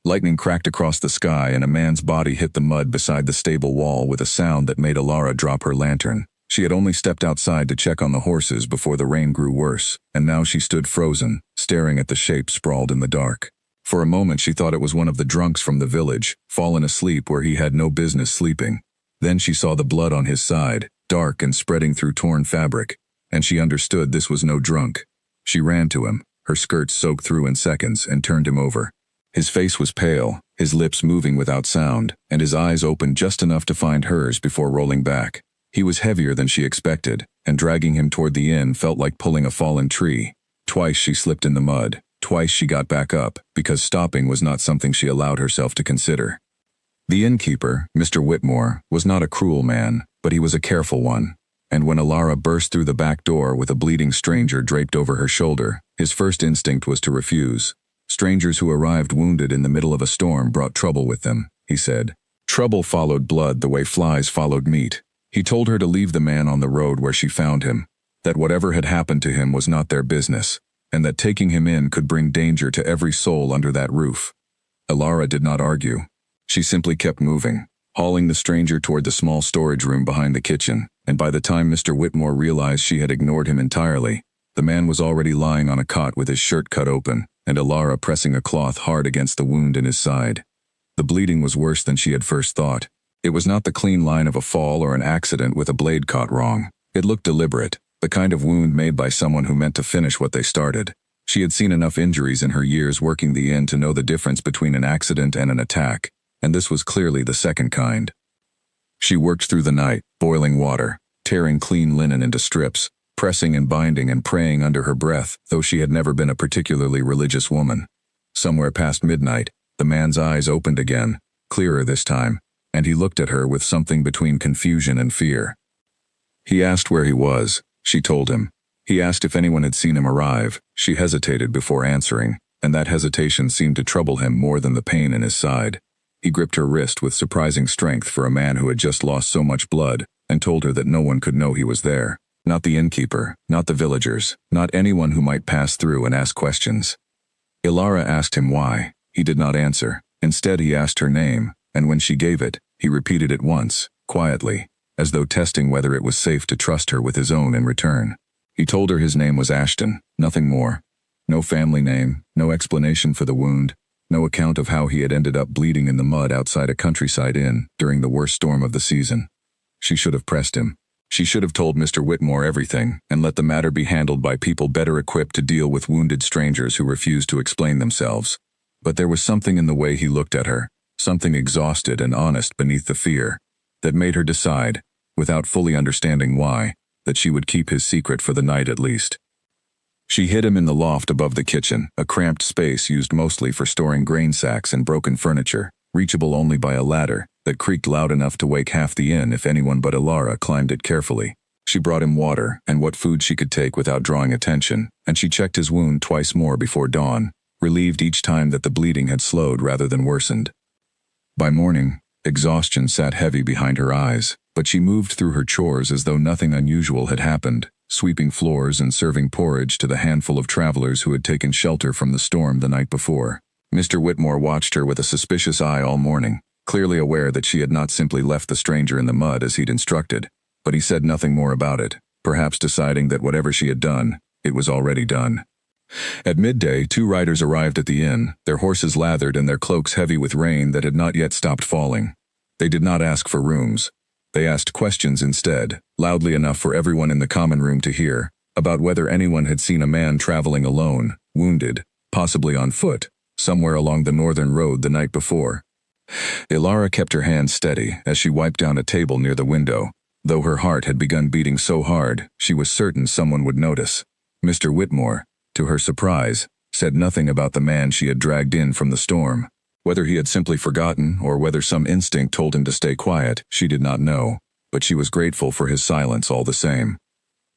Lightning cracked across the sky and a man's body hit the mud beside the stable wall with a sound that made Alara drop her lantern. She had only stepped outside to check on the horses before the rain grew worse, and now she stood frozen, staring at the shape sprawled in the dark. For a moment she thought it was one of the drunks from the village, fallen asleep where he had no business sleeping. Then she saw the blood on his side, dark and spreading through torn fabric, and she understood this was no drunk. She ran to him, her skirts soaked through in seconds, and turned him over. His face was pale, his lips moving without sound, and his eyes opened just enough to find hers before rolling back. He was heavier than she expected, and dragging him toward the inn felt like pulling a fallen tree. Twice she slipped in the mud, twice she got back up, because stopping was not something she allowed herself to consider. The innkeeper, Mr. Whitmore, was not a cruel man, but he was a careful one, and when Alara burst through the back door with a bleeding stranger draped over her shoulder, his first instinct was to refuse. Strangers who arrived wounded in the middle of a storm brought trouble with them, he said. Trouble followed blood the way flies followed meat. He told her to leave the man on the road where she found him, that whatever had happened to him was not their business, and that taking him in could bring danger to every soul under that roof. Alara did not argue. She simply kept moving, hauling the stranger toward the small storage room behind the kitchen, and by the time Mr. Whitmore realized she had ignored him entirely, the man was already lying on a cot with his shirt cut open, and Alara pressing a cloth hard against the wound in his side. The bleeding was worse than she had first thought. It was not the clean line of a fall or an accident with a blade caught wrong. It looked deliberate, the kind of wound made by someone who meant to finish what they started. She had seen enough injuries in her years working the inn to know the difference between an accident and an attack, and this was clearly the second kind. She worked through the night, boiling water, tearing clean linen into strips, pressing and binding and praying under her breath, though she had never been a particularly religious woman. Somewhere past midnight, the man's eyes opened again, clearer this time, and he looked at her with something between confusion and fear. He asked where he was. She told him. He asked if anyone had seen him arrive. She hesitated before answering, and that hesitation seemed to trouble him more than the pain in his side. He gripped her wrist with surprising strength for a man who had just lost so much blood, and told her that no one could know he was there. Not the innkeeper, not the villagers, not anyone who might pass through and ask questions. Alara asked him why. He did not answer. Instead he asked her name, and when she gave it, he repeated it once, quietly, as though testing whether it was safe to trust her with his own in return. He told her his name was Ashton, nothing more. No family name, no explanation for the wound, no account of how he had ended up bleeding in the mud outside a countryside inn during the worst storm of the season. She should have pressed him. She should have told Mr. Whitmore everything and let the matter be handled by people better equipped to deal with wounded strangers who refused to explain themselves. But there was something in the way he looked at her, something exhausted and honest beneath the fear, that made her decide, without fully understanding why, that she would keep his secret for the night at least. She hid him in the loft above the kitchen, a cramped space used mostly for storing grain sacks and broken furniture, reachable only by a ladder that creaked loud enough to wake half the inn if anyone but Alara climbed it carefully. She brought him water and what food she could take without drawing attention, and she checked his wound twice more before dawn, relieved each time that the bleeding had slowed rather than worsened. By morning, exhaustion sat heavy behind her eyes, but she moved through her chores as though nothing unusual had happened, sweeping floors and serving porridge to the handful of travelers who had taken shelter from the storm the night before. Mr. Whitmore watched her with a suspicious eye all morning, clearly aware that she had not simply left the stranger in the mud as he'd instructed, but he said nothing more about it, perhaps deciding that whatever she had done, it was already done. At midday, 2 riders arrived at the inn, their horses lathered and their cloaks heavy with rain that had not yet stopped falling. They did not ask for rooms. They asked questions instead, loudly enough for everyone in the common room to hear, about whether anyone had seen a man traveling alone, wounded, possibly on foot, somewhere along the northern road the night before. Alara kept her hand steady as she wiped down a table near the window. Though her heart had begun beating so hard, she was certain someone would notice. Mr. Whitmore, to her surprise, said nothing about the man she had dragged in from the storm. Whether he had simply forgotten or whether some instinct told him to stay quiet, she did not know, but she was grateful for his silence all the same.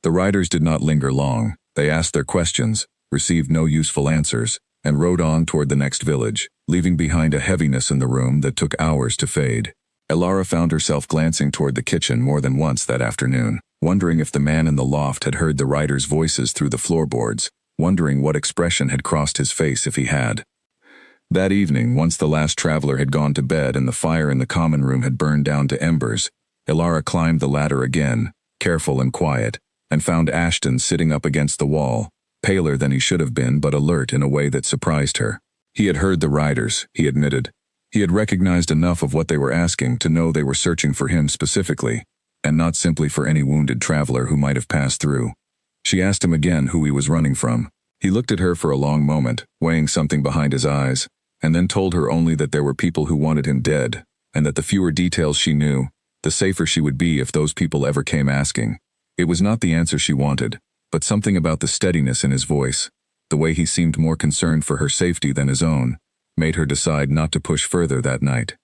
The riders did not linger long. They asked their questions, received no useful answers, and rode on toward the next village, leaving behind a heaviness in the room that took hours to fade. Alara found herself glancing toward the kitchen more than once that afternoon, wondering if the man in the loft had heard the riders' voices through the floorboards, wondering what expression had crossed his face if he had. That evening, once the last traveler had gone to bed and the fire in the common room had burned down to embers, Ilara climbed the ladder again, careful and quiet, and found Ashton sitting up against the wall, paler than he should have been but alert in a way that surprised her. He had heard the riders, he admitted. He had recognized enough of what they were asking to know they were searching for him specifically, and not simply for any wounded traveler who might have passed through. She asked him again who he was running from. He looked at her for a long moment, weighing something behind his eyes, and then told her only that there were people who wanted him dead, and that the fewer details she knew, the safer she would be if those people ever came asking. It was not the answer she wanted, but something about the steadiness in his voice, the way he seemed more concerned for her safety than his own, made her decide not to push further that night.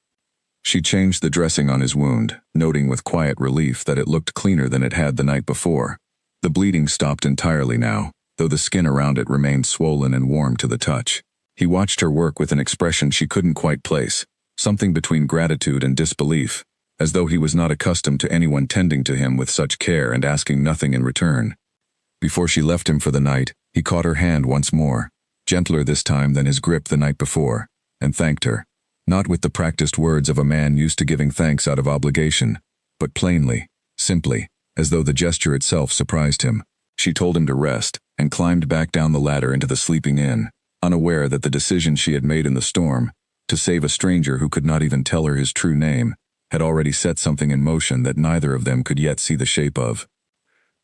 She changed the dressing on his wound, noting with quiet relief that it looked cleaner than it had the night before. The bleeding stopped entirely now, though the skin around it remained swollen and warm to the touch. He watched her work with an expression she couldn't quite place, something between gratitude and disbelief, as though he was not accustomed to anyone tending to him with such care and asking nothing in return. Before she left him for the night, he caught her hand once more, gentler this time than his grip the night before, and thanked her, not with the practiced words of a man used to giving thanks out of obligation, but plainly, simply, as though the gesture itself surprised him. She told him to rest, and climbed back down the ladder into the sleeping inn, unaware that the decision she had made in the storm, to save a stranger who could not even tell her his true name, had already set something in motion that neither of them could yet see the shape of.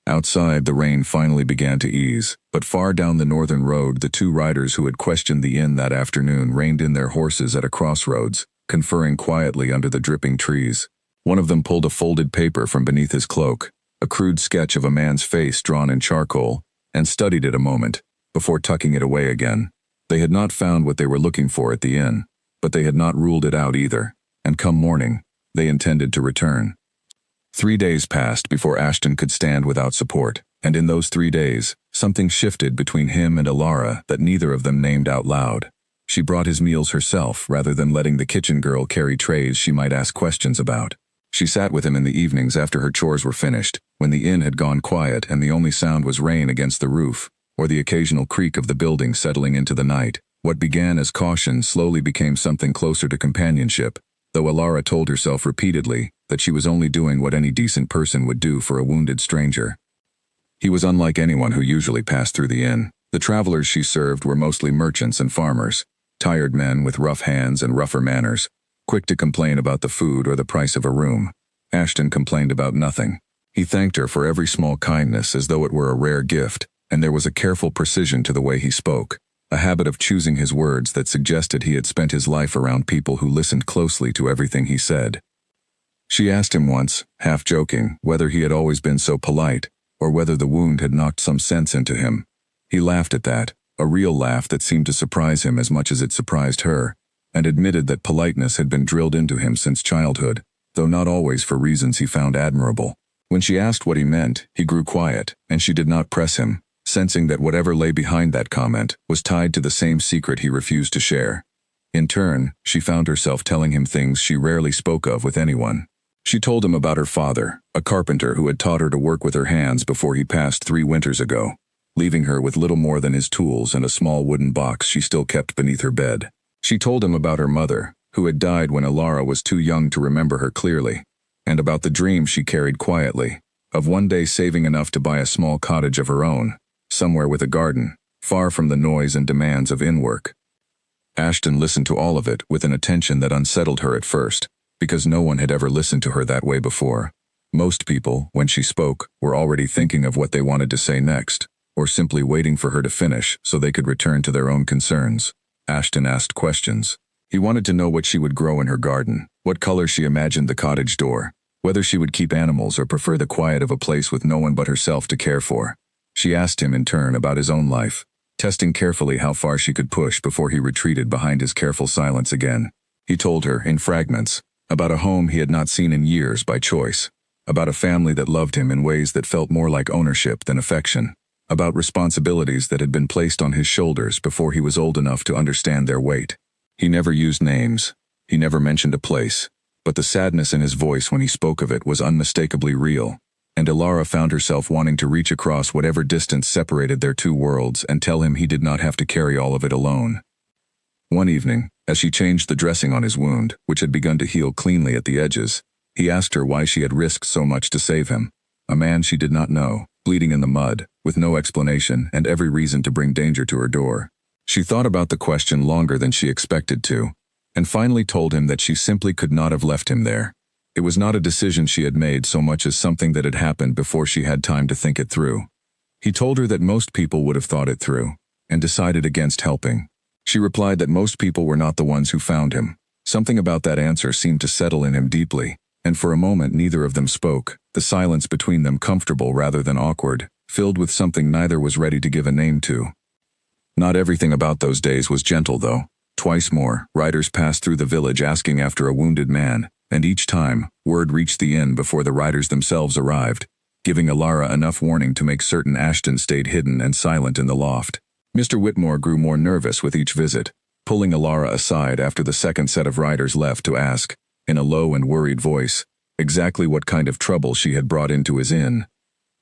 Outside, the rain finally began to ease, but far down the northern road, the two riders who had questioned the inn that afternoon reined in their horses at a crossroads, conferring quietly under the dripping trees. One of them pulled a folded paper from beneath his cloak, a crude sketch of a man's face drawn in charcoal, and studied it a moment, before tucking it away again. They had not found what they were looking for at the inn, but they had not ruled it out either, and come morning, they intended to return. 3 days passed before Ashton could stand without support, and in those 3 days, something shifted between him and Ilara that neither of them named out loud. She brought his meals herself rather than letting the kitchen girl carry trays she might ask questions about. She sat with him in the evenings after her chores were finished, when the inn had gone quiet and the only sound was rain against the roof, or the occasional creak of the building settling into the night. What began as caution slowly became something closer to companionship, though Ilara told herself repeatedly that she was only doing what any decent person would do for a wounded stranger. He was unlike anyone who usually passed through the inn. The travelers she served were mostly merchants and farmers, tired men with rough hands and rougher manners, quick to complain about the food or the price of a room. Ashton complained about nothing. He thanked her for every small kindness as though it were a rare gift, and there was a careful precision to the way he spoke, a habit of choosing his words that suggested he had spent his life around people who listened closely to everything he said. She asked him once, half joking, whether he had always been so polite, or whether the wound had knocked some sense into him. He laughed at that, a real laugh that seemed to surprise him as much as it surprised her, and admitted that politeness had been drilled into him since childhood, though not always for reasons he found admirable. When she asked what he meant, he grew quiet, and she did not press him, sensing that whatever lay behind that comment was tied to the same secret he refused to share. In turn, she found herself telling him things she rarely spoke of with anyone. She told him about her father, a carpenter who had taught her to work with her hands before he passed 3 winters ago, leaving her with little more than his tools and a small wooden box she still kept beneath her bed. She told him about her mother, who had died when Ilara was too young to remember her clearly, and about the dream she carried quietly, of one day saving enough to buy a small cottage of her own, somewhere with a garden, far from the noise and demands of inn work. Ashton listened to all of it with an attention that unsettled her at first, because no one had ever listened to her that way before. Most people, when she spoke, were already thinking of what they wanted to say next, or simply waiting for her to finish so they could return to their own concerns. Ashton asked questions. He wanted to know what she would grow in her garden, what color she imagined the cottage door, whether she would keep animals or prefer the quiet of a place with no one but herself to care for. She asked him in turn about his own life, testing carefully how far she could push before he retreated behind his careful silence again. He told her, in fragments, about a home he had not seen in years by choice, about a family that loved him in ways that felt more like ownership than affection, about responsibilities that had been placed on his shoulders before he was old enough to understand their weight. He never used names. He never mentioned a place, but the sadness in his voice when he spoke of it was unmistakably real, and Ilara found herself wanting to reach across whatever distance separated their two worlds and tell him he did not have to carry all of it alone. One evening, as she changed the dressing on his wound, which had begun to heal cleanly at the edges, he asked her why she had risked so much to save him. A man she did not know, bleeding in the mud, with no explanation and every reason to bring danger to her door. She thought about the question longer than she expected to, and finally told him that she simply could not have left him there. It was not a decision she had made so much as something that had happened before she had time to think it through. He told her that most people would have thought it through, and decided against helping. She replied that most people were not the ones who found him. Something about that answer seemed to settle in him deeply, and for a moment neither of them spoke, the silence between them comfortable rather than awkward, filled with something neither was ready to give a name to. Not everything about those days was gentle, though. Twice more, riders passed through the village asking after a wounded man, and each time, word reached the inn before the riders themselves arrived, giving Alara enough warning to make certain Ashton stayed hidden and silent in the loft. Mr. Whitmore grew more nervous with each visit, pulling Alara aside after the second set of riders left to ask, in a low and worried voice, exactly what kind of trouble she had brought into his inn.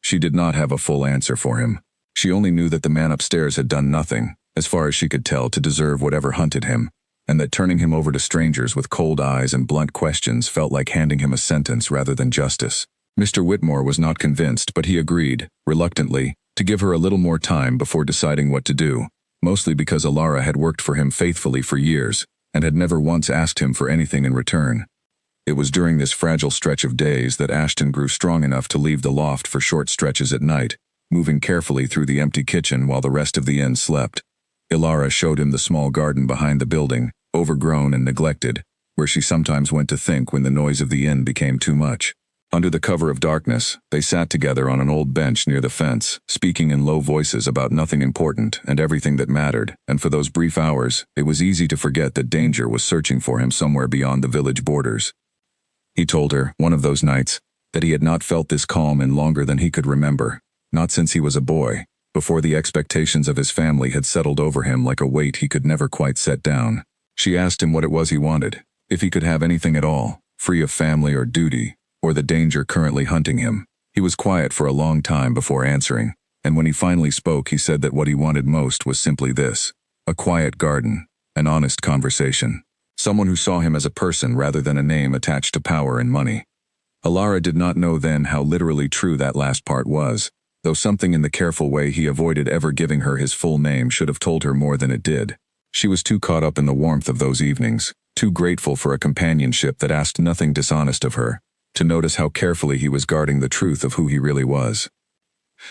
She did not have a full answer for him. She only knew that the man upstairs had done nothing, as far as she could tell, to deserve whatever hunted him, and that turning him over to strangers with cold eyes and blunt questions felt like handing him a sentence rather than justice. Mr. Whitmore was not convinced, but he agreed, reluctantly, to give her a little more time before deciding what to do, mostly because Alara had worked for him faithfully for years, and had never once asked him for anything in return. It was during this fragile stretch of days that Ashton grew strong enough to leave the loft for short stretches at night, moving carefully through the empty kitchen while the rest of the inn slept. Alara showed him the small garden behind the building, overgrown and neglected, where she sometimes went to think when the noise of the inn became too much. Under the cover of darkness, they sat together on an old bench near the fence, speaking in low voices about nothing important and everything that mattered, and for those brief hours, it was easy to forget that danger was searching for him somewhere beyond the village borders. He told her, one of those nights, that he had not felt this calm in longer than he could remember, not since he was a boy, before the expectations of his family had settled over him like a weight he could never quite set down. She asked him what it was he wanted, if he could have anything at all, free of family or duty, or the danger currently hunting him. He was quiet for a long time before answering, and when he finally spoke he said that what he wanted most was simply this: a quiet garden, an honest conversation. Someone who saw him as a person rather than a name attached to power and money. Alara did not know then how literally true that last part was, though something in the careful way he avoided ever giving her his full name should have told her more than it did. She was too caught up in the warmth of those evenings, too grateful for a companionship that asked nothing dishonest of her, to notice how carefully he was guarding the truth of who he really was.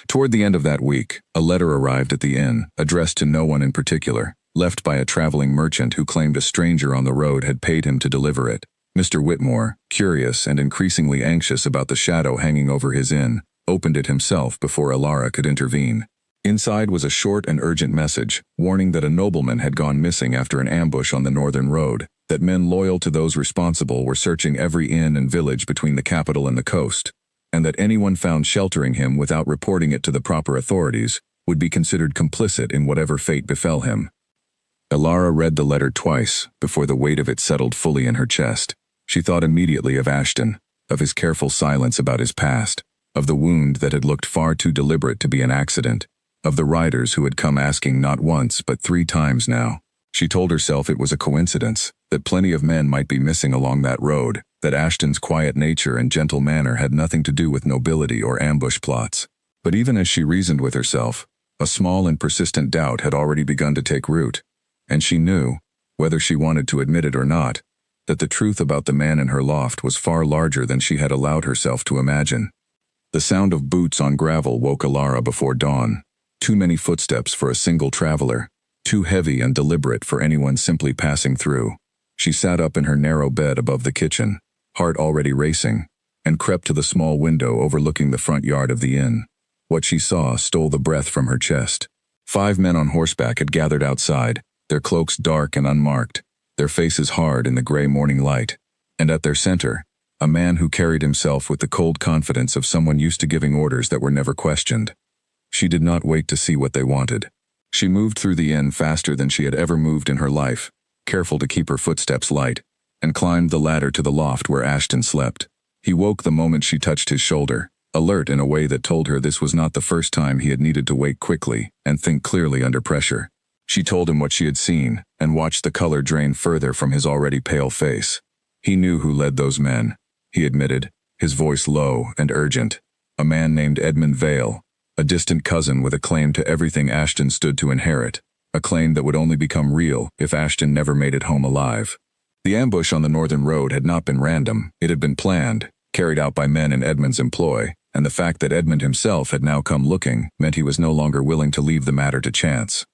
Toward the end of that week, a letter arrived at the inn, addressed to no one in particular, left by a traveling merchant who claimed a stranger on the road had paid him to deliver it. Mr. Whitmore, curious and increasingly anxious about the shadow hanging over his inn, opened it himself before Alara could intervene. Inside was a short and urgent message, warning that a nobleman had gone missing after an ambush on the northern road, that men loyal to those responsible were searching every inn and village between the capital and the coast, and that anyone found sheltering him without reporting it to the proper authorities would be considered complicit in whatever fate befell him. Alara read the letter twice before the weight of it settled fully in her chest. She thought immediately of Ashton, of his careful silence about his past, of the wound that had looked far too deliberate to be an accident, of the riders who had come asking not once but 3 times now. She told herself it was a coincidence, that plenty of men might be missing along that road, that Ashton's quiet nature and gentle manner had nothing to do with nobility or ambush plots. But even as she reasoned with herself, a small and persistent doubt had already begun to take root, and she knew, whether she wanted to admit it or not, that the truth about the man in her loft was far larger than she had allowed herself to imagine. The sound of boots on gravel woke Alara before dawn. Too many footsteps for a single traveler, too heavy and deliberate for anyone simply passing through. She sat up in her narrow bed above the kitchen, heart already racing, and crept to the small window overlooking the front yard of the inn. What she saw stole the breath from her chest. 5 men on horseback had gathered outside, their cloaks dark and unmarked, their faces hard in the gray morning light, and at their center, a man who carried himself with the cold confidence of someone used to giving orders that were never questioned. She did not wait to see what they wanted. She moved through the inn faster than she had ever moved in her life, careful to keep her footsteps light, and climbed the ladder to the loft where Ashton slept. He woke the moment she touched his shoulder, alert in a way that told her this was not the first time he had needed to wake quickly and think clearly under pressure. She told him what she had seen, and watched the color drain further from his already pale face. He knew who led those men, he admitted, his voice low and urgent. A man named Edmund Vale, a distant cousin with a claim to everything Ashton stood to inherit, a claim that would only become real if Ashton never made it home alive. The ambush on the northern road had not been random, it had been planned, carried out by men in Edmund's employ, and the fact that Edmund himself had now come looking meant he was no longer willing to leave the matter to chance.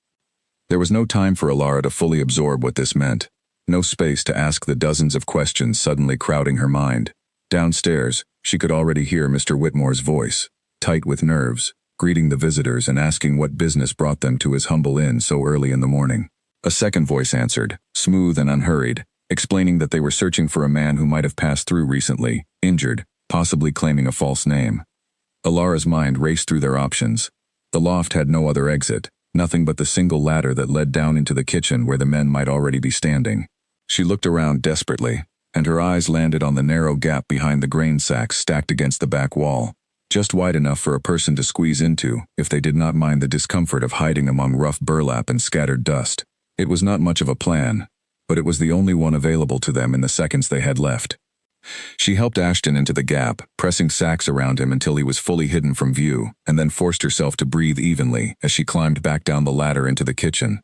There was no time for Alara to fully absorb what this meant, no space to ask the dozens of questions suddenly crowding her mind. Downstairs, she could already hear Mr. Whitmore's voice, tight with nerves, greeting the visitors and asking what business brought them to his humble inn so early in the morning. A second voice answered, smooth and unhurried, explaining that they were searching for a man who might have passed through recently, injured, possibly claiming a false name. Alara's mind raced through their options. The loft had no other exit, nothing but the single ladder that led down into the kitchen where the men might already be standing. She looked around desperately, and her eyes landed on the narrow gap behind the grain sacks stacked against the back wall, just wide enough for a person to squeeze into if they did not mind the discomfort of hiding among rough burlap and scattered dust. It was not much of a plan, but it was the only one available to them in the seconds they had left. She helped Ashton into the gap, pressing sacks around him until he was fully hidden from view, and then forced herself to breathe evenly as she climbed back down the ladder into the kitchen,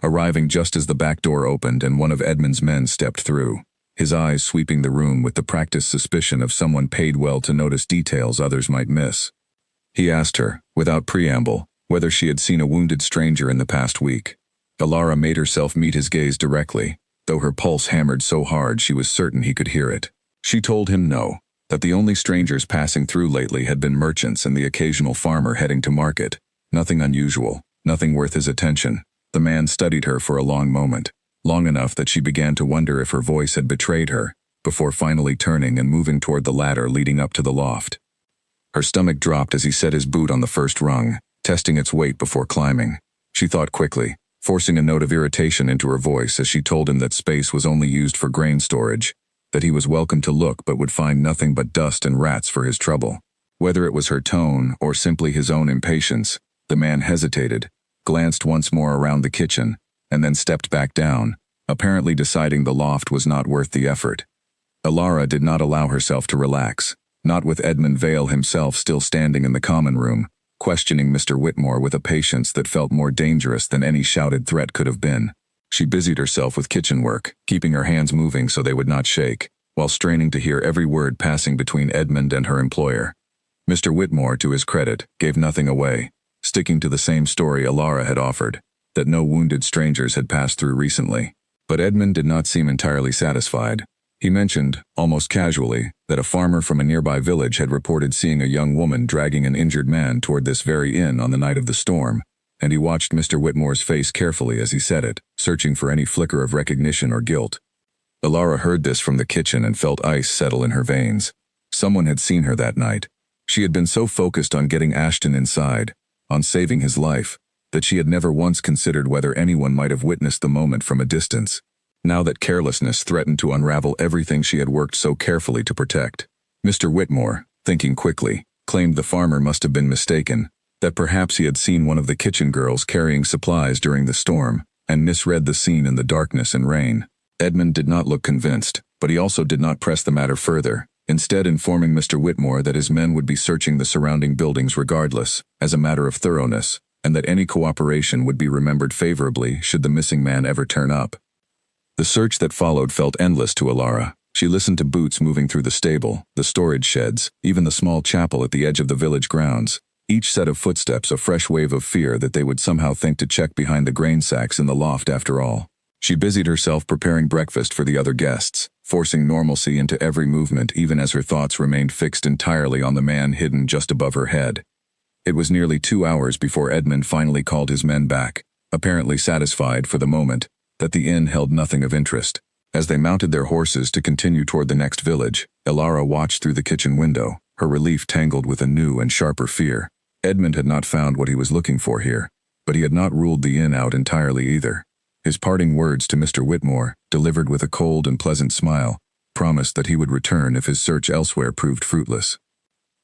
arriving just as the back door opened and one of Edmund's men stepped through, his eyes sweeping the room with the practiced suspicion of someone paid well to notice details others might miss. He asked her, without preamble, whether she had seen a wounded stranger in the past week. Alara made herself meet his gaze directly, though her pulse hammered so hard she was certain he could hear it. She told him no, that the only strangers passing through lately had been merchants and the occasional farmer heading to market. Nothing unusual, nothing worth his attention. The man studied her for a long moment, long enough that she began to wonder if her voice had betrayed her, before finally turning and moving toward the ladder leading up to the loft. Her stomach dropped as he set his boot on the first rung, testing its weight before climbing. She thought quickly, forcing a note of irritation into her voice as she told him that space was only used for grain storage, that he was welcome to look but would find nothing but dust and rats for his trouble. Whether it was her tone or simply his own impatience, the man hesitated, glanced once more around the kitchen, and then stepped back down, apparently deciding the loft was not worth the effort. Alara did not allow herself to relax, not with Edmund Vale himself still standing in the common room, questioning Mr. Whitmore with a patience that felt more dangerous than any shouted threat could have been. She busied herself with kitchen work, keeping her hands moving so they would not shake, while straining to hear every word passing between Edmund and her employer. Mr. Whitmore, to his credit, gave nothing away, sticking to the same story Alara had offered, that no wounded strangers had passed through recently. But Edmund did not seem entirely satisfied. He mentioned, almost casually, that a farmer from a nearby village had reported seeing a young woman dragging an injured man toward this very inn on the night of the storm, and he watched Mr. Whitmore's face carefully as he said it, searching for any flicker of recognition or guilt. Alara heard this from the kitchen and felt ice settle in her veins. Someone had seen her that night. She had been so focused on getting Ashton inside, on saving his life, that she had never once considered whether anyone might have witnessed the moment from a distance. Now that carelessness threatened to unravel everything she had worked so carefully to protect. Mr. Whitmore, thinking quickly, claimed the farmer must have been mistaken, that perhaps he had seen one of the kitchen girls carrying supplies during the storm, and misread the scene in the darkness and rain. Edmund did not look convinced, but he also did not press the matter further, instead informing Mr. Whitmore that his men would be searching the surrounding buildings regardless, as a matter of thoroughness, and that any cooperation would be remembered favorably should the missing man ever turn up. The search that followed felt endless to Alara. She listened to boots moving through the stable, the storage sheds, even the small chapel at the edge of the village grounds. Each set of footsteps a fresh wave of fear that they would somehow think to check behind the grain sacks in the loft after all. She busied herself preparing breakfast for the other guests, forcing normalcy into every movement even as her thoughts remained fixed entirely on the man hidden just above her head. It was nearly 2 hours before Edmund finally called his men back, apparently satisfied for the moment that the inn held nothing of interest. As they mounted their horses to continue toward the next village, Alara watched through the kitchen window, her relief tangled with a new and sharper fear. Edmund had not found what he was looking for here, but he had not ruled the inn out entirely either. His parting words to Mr. Whitmore, delivered with a cold and pleasant smile, promised that he would return if his search elsewhere proved fruitless.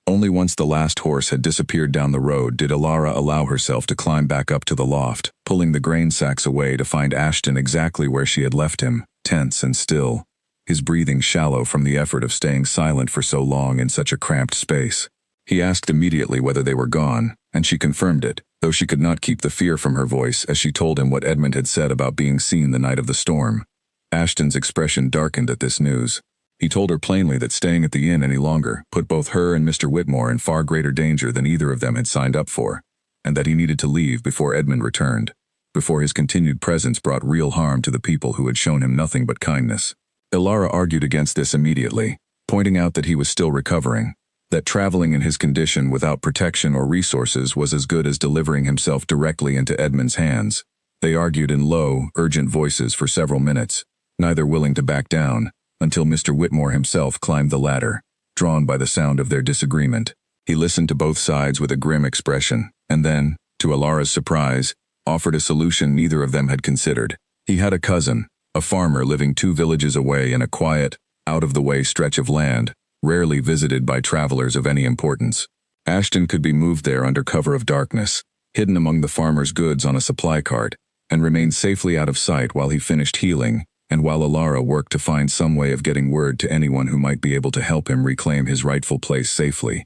Only once the last horse had disappeared down the road did Alara allow herself to climb back up to the loft, pulling the grain sacks away to find Ashton exactly where she had left him, tense and still, his breathing shallow from the effort of staying silent for so long in such a cramped space. He asked immediately whether they were gone, and she confirmed it, though she could not keep the fear from her voice as she told him what Edmund had said about being seen the night of the storm. Ashton's expression darkened at this news. He told her plainly that staying at the inn any longer put both her and Mr. Whitmore in far greater danger than either of them had signed up for, and that he needed to leave before Edmund returned, before his continued presence brought real harm to the people who had shown him nothing but kindness. Alara argued against this immediately, pointing out that he was still recovering, that traveling in his condition without protection or resources was as good as delivering himself directly into Edmund's hands. They argued in low, urgent voices for several minutes, neither willing to back down, until Mr. Whitmore himself climbed the ladder, drawn by the sound of their disagreement. He listened to both sides with a grim expression, and then, to Alara's surprise, offered a solution neither of them had considered. He had a cousin, a farmer living 2 villages away in a quiet, out-of-the-way stretch of land, rarely visited by travelers of any importance. Ashton could be moved there under cover of darkness, hidden among the farmer's goods on a supply cart, and remain safely out of sight while he finished healing, and while Alara worked to find some way of getting word to anyone who might be able to help him reclaim his rightful place safely.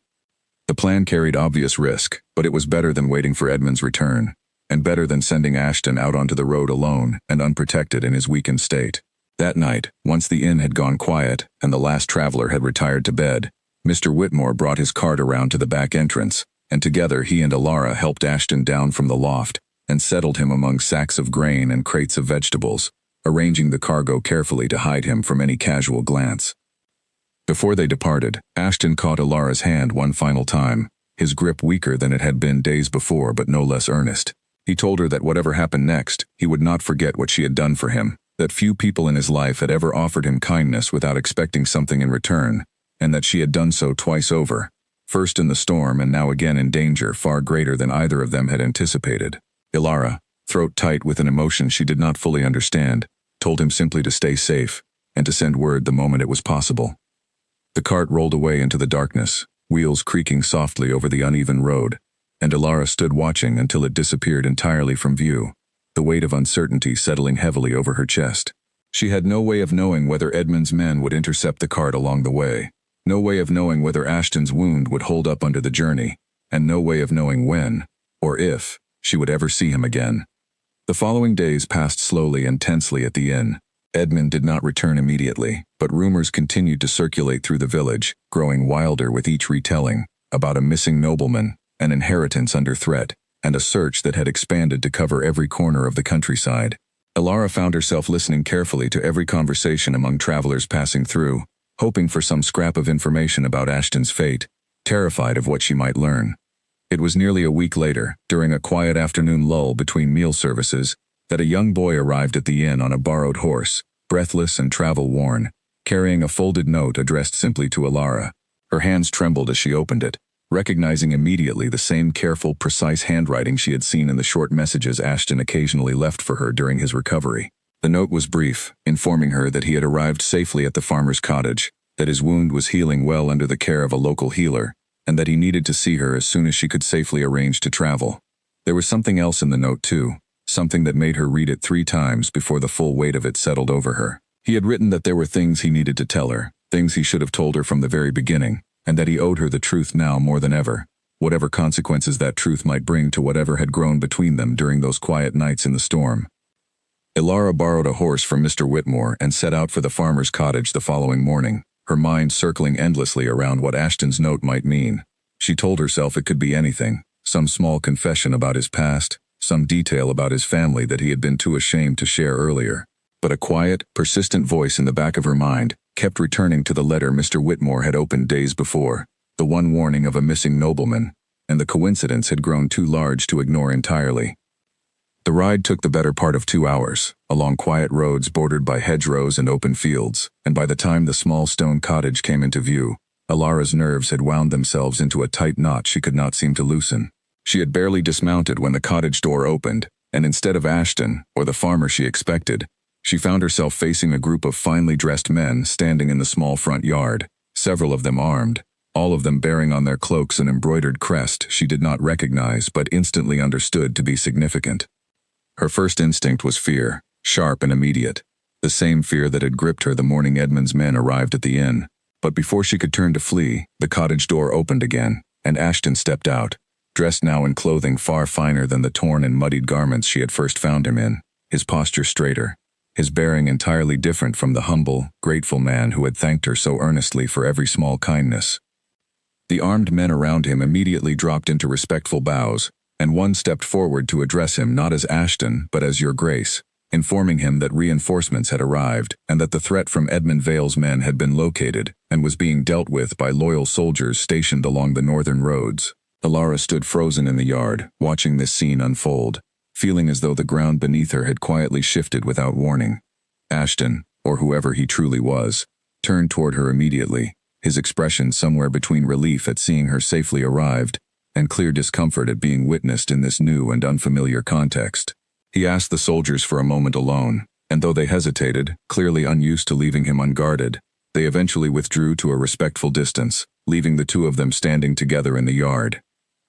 The plan carried obvious risk, but it was better than waiting for Edmund's return, and better than sending Ashton out onto the road alone and unprotected in his weakened state. That night, once the inn had gone quiet and the last traveler had retired to bed, Mr. Whitmore brought his cart around to the back entrance, and together he and Alara helped Ashton down from the loft and settled him among sacks of grain and crates of vegetables, arranging the cargo carefully to hide him from any casual glance. Before they departed, Ashton caught Alara's hand one final time, his grip weaker than it had been days before but no less earnest. He told her that whatever happened next, he would not forget what she had done for him, that few people in his life had ever offered him kindness without expecting something in return, and that she had done so twice over, first in the storm and now again in danger far greater than either of them had anticipated. Alara, throat tight with an emotion she did not fully understand, told him simply to stay safe, and to send word the moment it was possible. The cart rolled away into the darkness, wheels creaking softly over the uneven road, and Alara stood watching until it disappeared entirely from view, the weight of uncertainty settling heavily over her chest. She had no way of knowing whether Edmund's men would intercept the cart along the way, no way of knowing whether Ashton's wound would hold up under the journey, and no way of knowing when, or if, she would ever see him again. The following days passed slowly and tensely at the inn. Edmund did not return immediately, but rumors continued to circulate through the village, growing wilder with each retelling, about a missing nobleman, an inheritance under threat, and a search that had expanded to cover every corner of the countryside. Alara found herself listening carefully to every conversation among travelers passing through, hoping for some scrap of information about Ashton's fate, terrified of what she might learn. It was nearly a week later, during a quiet afternoon lull between meal services, that a young boy arrived at the inn on a borrowed horse, breathless and travel-worn, carrying a folded note addressed simply to Alara. Her hands trembled as she opened it, recognizing immediately the same careful, precise handwriting she had seen in the short messages Ashton occasionally left for her during his recovery. The note was brief, informing her that he had arrived safely at the farmer's cottage, that his wound was healing well under the care of a local healer, and that he needed to see her as soon as she could safely arrange to travel. There was something else in the note too, something that made her read it 3 times before the full weight of it settled over her. He had written that there were things he needed to tell her, things he should have told her from the very beginning, and that he owed her the truth now more than ever, whatever consequences that truth might bring to whatever had grown between them during those quiet nights in the storm. Alara borrowed a horse from Mr. Whitmore and set out for the farmer's cottage the following morning, her mind circling endlessly around what Ashton's note might mean. She told herself it could be anything, some small confession about his past, some detail about his family that he had been too ashamed to share earlier. But a quiet, persistent voice in the back of her mind kept returning to the letter Mr. Whitmore had opened days before, the one warning of a missing nobleman, and the coincidence had grown too large to ignore entirely. The ride took the better part of 2 hours, along quiet roads bordered by hedgerows and open fields, and by the time the small stone cottage came into view, Alara's nerves had wound themselves into a tight knot she could not seem to loosen. She had barely dismounted when the cottage door opened, and instead of Ashton, or the farmer she expected, she found herself facing a group of finely dressed men standing in the small front yard, several of them armed, all of them bearing on their cloaks an embroidered crest she did not recognize but instantly understood to be significant. Her first instinct was fear, sharp and immediate, the same fear that had gripped her the morning Edmund's men arrived at the inn. But before she could turn to flee, the cottage door opened again, and Ashton stepped out, dressed now in clothing far finer than the torn and muddied garments she had first found him in, his posture straighter, his bearing entirely different from the humble, grateful man who had thanked her so earnestly for every small kindness. The armed men around him immediately dropped into respectful bows, and one stepped forward to address him not as Ashton but as Your Grace, informing him that reinforcements had arrived and that the threat from Edmund Vale's men had been located and was being dealt with by loyal soldiers stationed along the northern roads. Alara stood frozen in the yard, watching this scene unfold, feeling as though the ground beneath her had quietly shifted without warning. Ashton, or whoever he truly was, turned toward her immediately, his expression somewhere between relief at seeing her safely arrived and clear discomfort at being witnessed in this new and unfamiliar context. He asked the soldiers for a moment alone, and though they hesitated, clearly unused to leaving him unguarded, they eventually withdrew to a respectful distance, leaving the two of them standing together in the yard.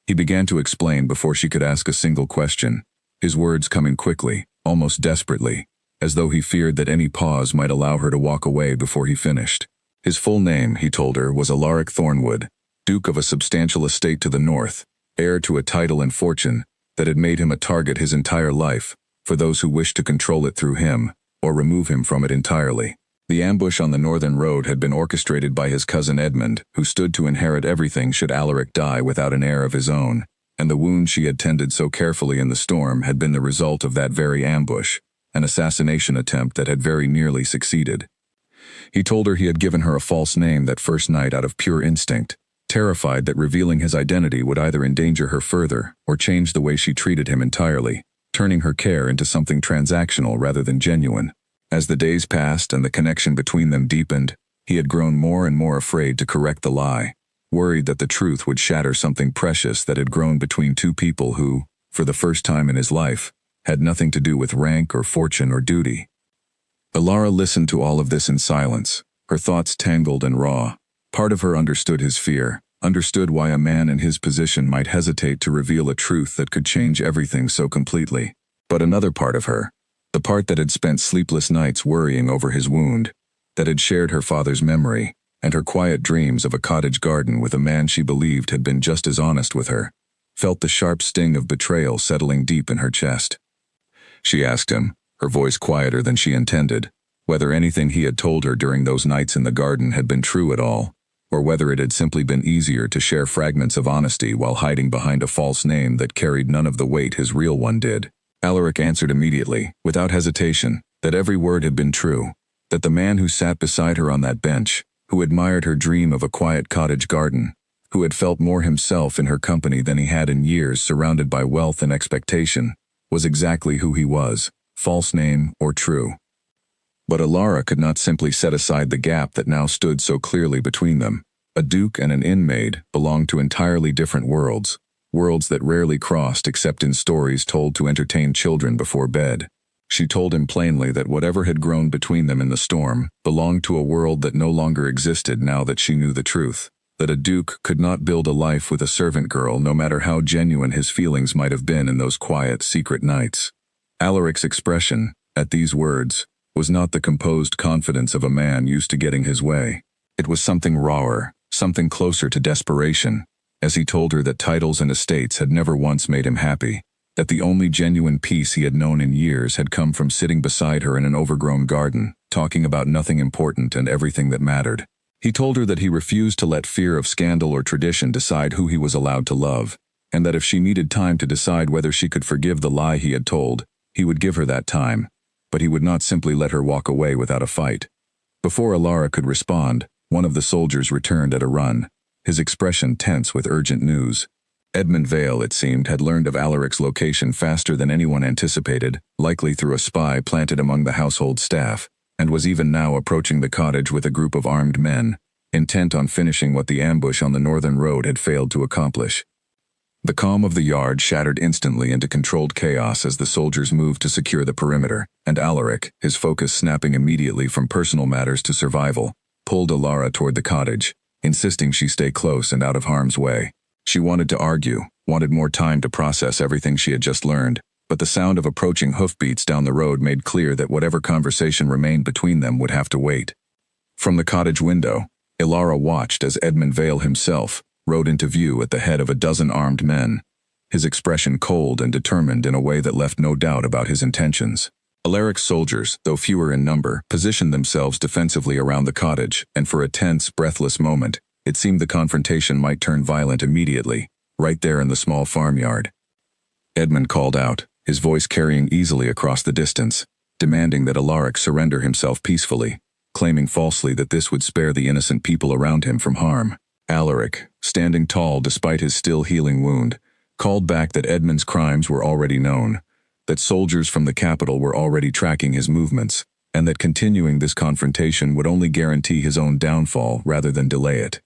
He began to explain before she could ask a single question, his words coming quickly, almost desperately, as though he feared that any pause might allow her to walk away before he finished. His full name, he told her, was Alaric Thornwood, Duke of a substantial estate to the north, heir to a title and fortune that had made him a target his entire life, for those who wished to control it through him, or remove him from it entirely. The ambush on the northern road had been orchestrated by his cousin Edmund, who stood to inherit everything should Alaric die without an heir of his own, and the wound she had tended so carefully in the storm had been the result of that very ambush, an assassination attempt that had very nearly succeeded. He told her he had given her a false name that first night out of pure instinct, terrified that revealing his identity would either endanger her further or change the way she treated him entirely, turning her care into something transactional rather than genuine. As the days passed and the connection between them deepened, he had grown more and more afraid to correct the lie, worried that the truth would shatter something precious that had grown between two people who, for the first time in his life, had nothing to do with rank or fortune or duty. Alara listened to all of this in silence, her thoughts tangled and raw. Part of her understood his fear, understood why a man in his position might hesitate to reveal a truth that could change everything so completely. But another part of her, the part that had spent sleepless nights worrying over his wound, that had shared her father's memory, and her quiet dreams of a cottage garden with a man she believed had been just as honest with her, felt the sharp sting of betrayal settling deep in her chest. She asked him, her voice quieter than she intended, whether anything he had told her during those nights in the garden had been true at all, or whether it had simply been easier to share fragments of honesty while hiding behind a false name that carried none of the weight his real one did. Alaric answered immediately, without hesitation, that every word had been true, that the man who sat beside her on that bench, who admired her dream of a quiet cottage garden, who had felt more himself in her company than he had in years surrounded by wealth and expectation, was exactly who he was, false name or true. But Alara could not simply set aside the gap that now stood so clearly between them. A duke and an inn maid belonged to entirely different worlds, worlds that rarely crossed except in stories told to entertain children before bed. She told him plainly that whatever had grown between them in the storm belonged to a world that no longer existed now that she knew the truth, that a duke could not build a life with a servant girl no matter how genuine his feelings might have been in those quiet, secret nights. Alaric's expression, at these words, was not the composed confidence of a man used to getting his way. It was something rawer, something closer to desperation, as he told her that titles and estates had never once made him happy, that the only genuine peace he had known in years had come from sitting beside her in an overgrown garden, talking about nothing important and everything that mattered. He told her that he refused to let fear of scandal or tradition decide who he was allowed to love, and that if she needed time to decide whether she could forgive the lie he had told, he would give her that time, but he would not simply let her walk away without a fight. Before Alara could respond, one of the soldiers returned at a run, his expression tense with urgent news. Edmund Vale, it seemed, had learned of Alaric's location faster than anyone anticipated, likely through a spy planted among the household staff, and was even now approaching the cottage with a group of armed men, intent on finishing what the ambush on the northern road had failed to accomplish. The calm of the yard shattered instantly into controlled chaos as the soldiers moved to secure the perimeter, and Alaric, his focus snapping immediately from personal matters to survival, pulled Alara toward the cottage, insisting she stay close and out of harm's way. She wanted to argue, wanted more time to process everything she had just learned, but the sound of approaching hoofbeats down the road made clear that whatever conversation remained between them would have to wait. From the cottage window, Ilara watched as Edmund Vale himself rode into view at the head of a dozen armed men, his expression cold and determined in a way that left no doubt about his intentions. Alaric's soldiers, though fewer in number, positioned themselves defensively around the cottage, and for a tense, breathless moment, it seemed the confrontation might turn violent immediately, right there in the small farmyard. Edmund called out, his voice carrying easily across the distance, demanding that Alaric surrender himself peacefully, claiming falsely that this would spare the innocent people around him from harm. Alaric, standing tall despite his still healing wound, called back that Edmund's crimes were already known, that soldiers from the capital were already tracking his movements, and that continuing this confrontation would only guarantee his own downfall rather than delay it.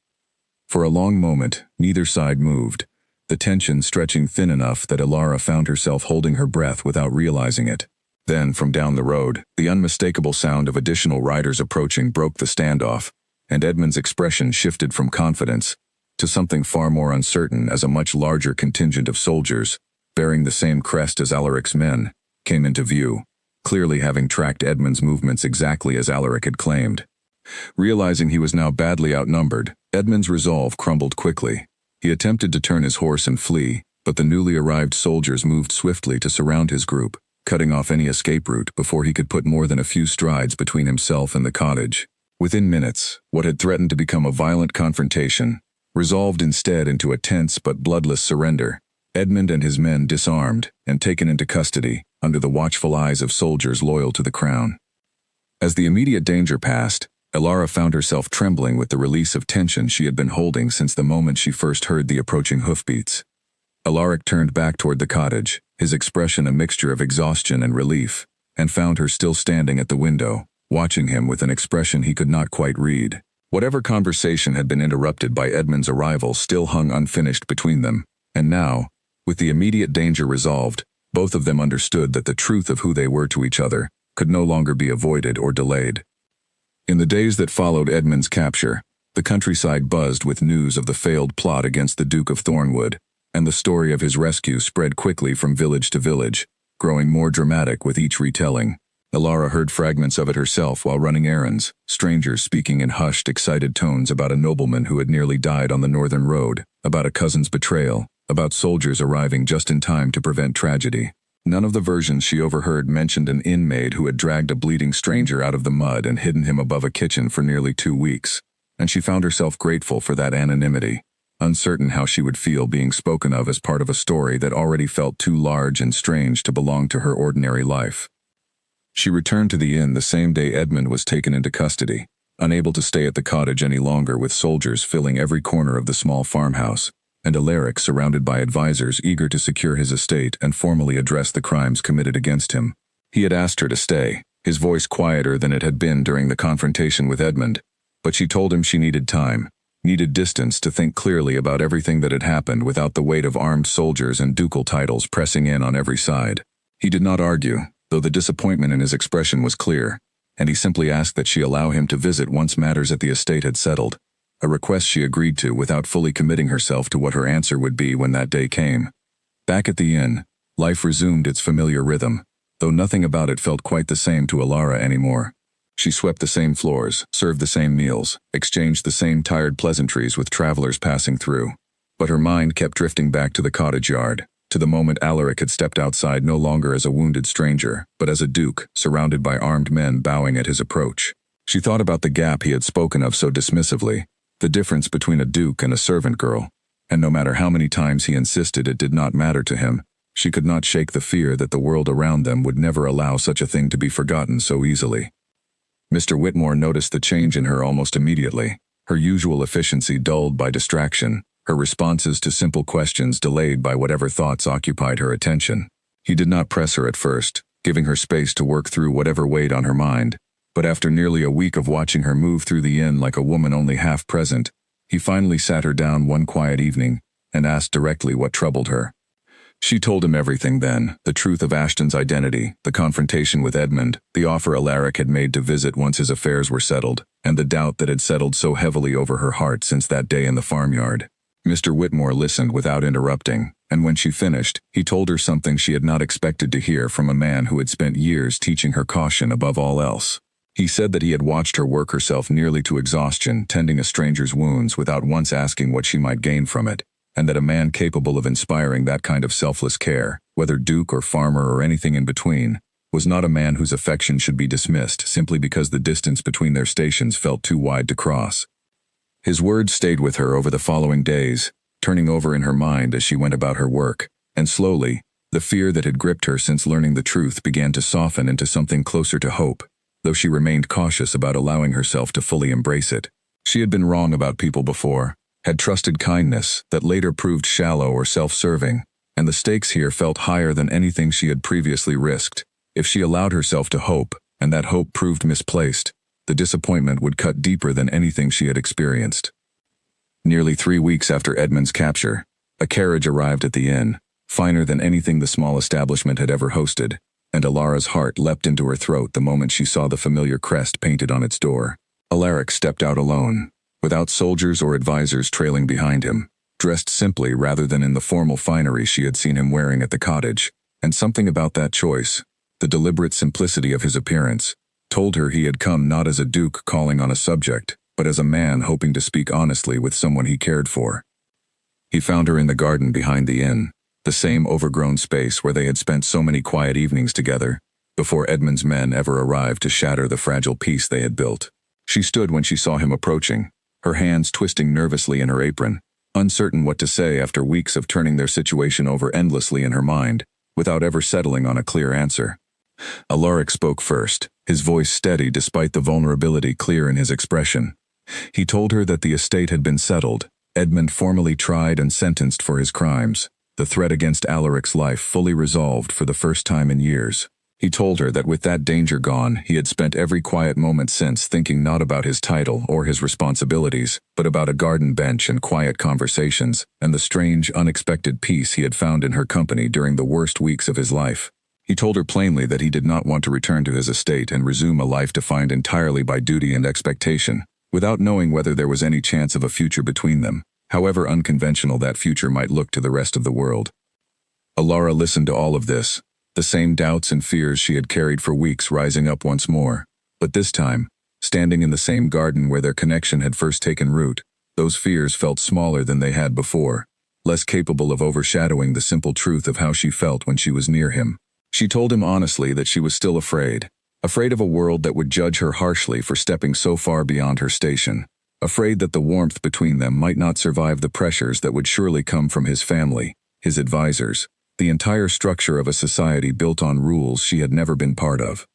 For a long moment, neither side moved, the tension stretching thin enough that Ilara found herself holding her breath without realizing it. Then, from down the road, the unmistakable sound of additional riders approaching broke the standoff, and Edmund's expression shifted from confidence to something far more uncertain as a much larger contingent of soldiers, bearing the same crest as Alaric's men, came into view, clearly having tracked Edmund's movements exactly as Alaric had claimed. Realizing he was now badly outnumbered, Edmund's resolve crumbled quickly. He attempted to turn his horse and flee, but the newly arrived soldiers moved swiftly to surround his group, cutting off any escape route before he could put more than a few strides between himself and the cottage. Within minutes, what had threatened to become a violent confrontation resolved instead into a tense but bloodless surrender. Edmund and his men disarmed and taken into custody under the watchful eyes of soldiers loyal to the crown. As the immediate danger passed, Ilara found herself trembling with the release of tension she had been holding since the moment she first heard the approaching hoofbeats. Alaric turned back toward the cottage, his expression a mixture of exhaustion and relief, and found her still standing at the window, watching him with an expression he could not quite read. Whatever conversation had been interrupted by Edmund's arrival still hung unfinished between them, and now, with the immediate danger resolved, both of them understood that the truth of who they were to each other could no longer be avoided or delayed. In the days that followed Edmund's capture, the countryside buzzed with news of the failed plot against the Duke of Thornwood, and the story of his rescue spread quickly from village to village, growing more dramatic with each retelling. Ilara heard fragments of it herself while running errands, strangers speaking in hushed, excited tones about a nobleman who had nearly died on the northern road, about a cousin's betrayal, about soldiers arriving just in time to prevent tragedy. None of the versions she overheard mentioned an inn maid who had dragged a bleeding stranger out of the mud and hidden him above a kitchen for nearly 2 weeks, and she found herself grateful for that anonymity, uncertain how she would feel being spoken of as part of a story that already felt too large and strange to belong to her ordinary life. She returned to the inn the same day Edmund was taken into custody, unable to stay at the cottage any longer with soldiers filling every corner of the small farmhouse, and Alaric surrounded by advisors eager to secure his estate and formally address the crimes committed against him. He had asked her to stay, his voice quieter than it had been during the confrontation with Edmund, but she told him she needed time, needed distance to think clearly about everything that had happened without the weight of armed soldiers and ducal titles pressing in on every side. He did not argue, though the disappointment in his expression was clear, and he simply asked that she allow him to visit once matters at the estate had settled, a request she agreed to without fully committing herself to what her answer would be when that day came. Back at the inn, life resumed its familiar rhythm, though nothing about it felt quite the same to Ilara anymore. She swept the same floors, served the same meals, exchanged the same tired pleasantries with travelers passing through, but her mind kept drifting back to the cottage yard, to the moment Alaric had stepped outside no longer as a wounded stranger, but as a duke, surrounded by armed men bowing at his approach. She thought about the gap he had spoken of so dismissively, the difference between a duke and a servant girl, and no matter how many times he insisted it did not matter to him, she could not shake the fear that the world around them would never allow such a thing to be forgotten so easily. Mr. Whitmore noticed the change in her almost immediately, her usual efficiency dulled by distraction, her responses to simple questions delayed by whatever thoughts occupied her attention. He did not press her at first, giving her space to work through whatever weighed on her mind, but after nearly a week of watching her move through the inn like a woman only half present, he finally sat her down one quiet evening and asked directly what troubled her. She told him everything then, the truth of Ashton's identity, the confrontation with Edmund, the offer Alaric had made to visit once his affairs were settled, and the doubt that had settled so heavily over her heart since that day in the farmyard. Mr. Whitmore listened without interrupting, and when she finished, he told her something she had not expected to hear from a man who had spent years teaching her caution above all else. He said that he had watched her work herself nearly to exhaustion, tending a stranger's wounds without once asking what she might gain from it, and that a man capable of inspiring that kind of selfless care, whether duke or farmer or anything in between, was not a man whose affection should be dismissed simply because the distance between their stations felt too wide to cross. His words stayed with her over the following days, turning over in her mind as she went about her work, and slowly, the fear that had gripped her since learning the truth began to soften into something closer to hope, though she remained cautious about allowing herself to fully embrace it. She had been wrong about people before, had trusted kindness that later proved shallow or self-serving, and the stakes here felt higher than anything she had previously risked. If she allowed herself to hope, and that hope proved misplaced, the disappointment would cut deeper than anything she had experienced. Nearly 3 weeks after Edmund's capture, a carriage arrived at the inn, finer than anything the small establishment had ever hosted, and Alara's heart leapt into her throat the moment she saw the familiar crest painted on its door. Alaric stepped out alone, without soldiers or advisors trailing behind him, dressed simply rather than in the formal finery she had seen him wearing at the cottage, and something about that choice, the deliberate simplicity of his appearance, told her he had come not as a duke calling on a subject, but as a man hoping to speak honestly with someone he cared for. He found her in the garden behind the inn, the same overgrown space where they had spent so many quiet evenings together, before Edmund's men ever arrived to shatter the fragile peace they had built. She stood when she saw him approaching, her hands twisting nervously in her apron, uncertain what to say after weeks of turning their situation over endlessly in her mind, without ever settling on a clear answer. Alaric spoke first, his voice steady despite the vulnerability clear in his expression. He told her that the estate had been settled, Edmund formally tried and sentenced for his crimes, the threat against Alaric's life fully resolved for the first time in years. He told her that with that danger gone, he had spent every quiet moment since thinking not about his title or his responsibilities, but about a garden bench and quiet conversations, and the strange, unexpected peace he had found in her company during the worst weeks of his life. He told her plainly that he did not want to return to his estate and resume a life defined entirely by duty and expectation, without knowing whether there was any chance of a future between them, however unconventional that future might look to the rest of the world. Alara listened to all of this, the same doubts and fears she had carried for weeks rising up once more, but this time, standing in the same garden where their connection had first taken root, those fears felt smaller than they had before, less capable of overshadowing the simple truth of how she felt when she was near him. She told him honestly that she was still afraid of a world that would judge her harshly for stepping so far beyond her station, afraid that the warmth between them might not survive the pressures that would surely come from his family, his advisors, the entire structure of a society built on rules she had never been part of.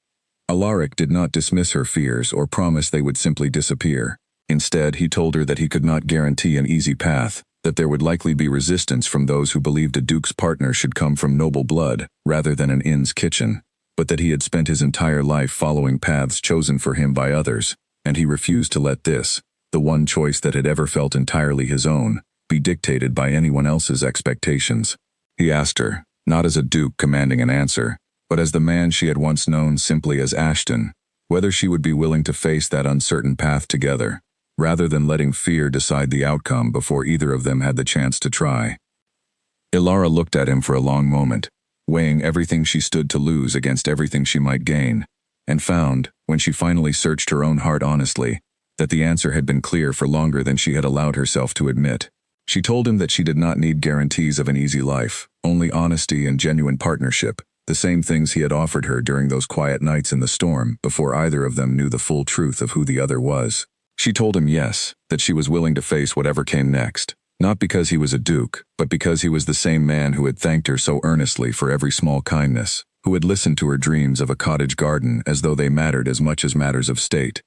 Alaric did not dismiss her fears or promise they would simply disappear. Instead, he told her that he could not guarantee an easy path, that there would likely be resistance from those who believed a duke's partner should come from noble blood rather than an inn's kitchen, but that he had spent his entire life following paths chosen for him by others, and he refused to let this, the one choice that had ever felt entirely his own, be dictated by anyone else's expectations. He asked her, not as a duke commanding an answer, but as the man she had once known simply as Ashton, whether she would be willing to face that uncertain path together, rather than letting fear decide the outcome before either of them had the chance to try. Alara looked at him for a long moment, weighing everything she stood to lose against everything she might gain, and found, when she finally searched her own heart honestly, that the answer had been clear for longer than she had allowed herself to admit. She told him that she did not need guarantees of an easy life, only honesty and genuine partnership, the same things he had offered her during those quiet nights in the storm before either of them knew the full truth of who the other was. She told him yes, that she was willing to face whatever came next, not because he was a duke, but because he was the same man who had thanked her so earnestly for every small kindness, who had listened to her dreams of a cottage garden as though they mattered as much as matters of state.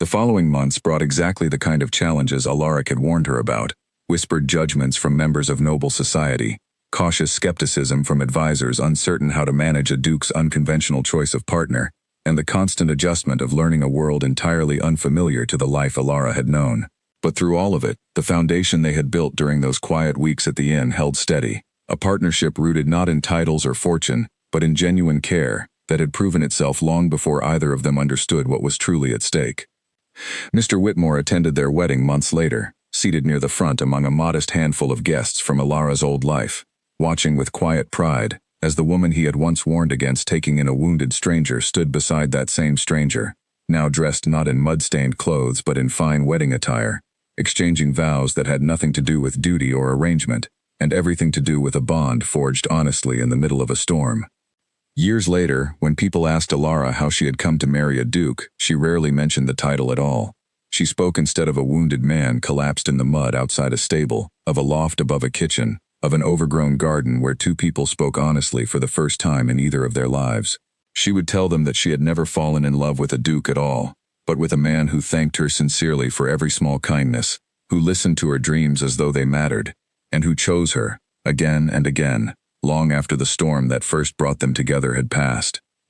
The following months brought exactly the kind of challenges Alaric had warned her about, whispered judgments from members of noble society, cautious skepticism from advisors uncertain how to manage a duke's unconventional choice of partner, and the constant adjustment of learning a world entirely unfamiliar to the life Alara had known. But through all of it, the foundation they had built during those quiet weeks at the inn held steady, A partnership rooted not in titles or fortune, but in genuine care, that had proven itself long before either of them understood what was truly at stake. Mr. Whitmore attended their wedding months later, seated near the front among a modest handful of guests from Alara's old life, watching with quiet pride as the woman he had once warned against taking in a wounded stranger stood beside that same stranger, now dressed not in mud-stained clothes but in fine wedding attire, exchanging vows that had nothing to do with duty or arrangement, and everything to do with a bond forged honestly in the middle of a storm. Years later, when people asked Alara how she had come to marry a duke, she rarely mentioned the title at all. She spoke instead of a wounded man collapsed in the mud outside a stable, of a loft above a kitchen, of an overgrown garden where two people spoke honestly for the first time in either of their lives. She would tell them that she had never fallen in love with a duke at all, but with a man who thanked her sincerely for every small kindness, who listened to her dreams as though they mattered, and who chose her, again and again, long after the storm that first brought them together had passed.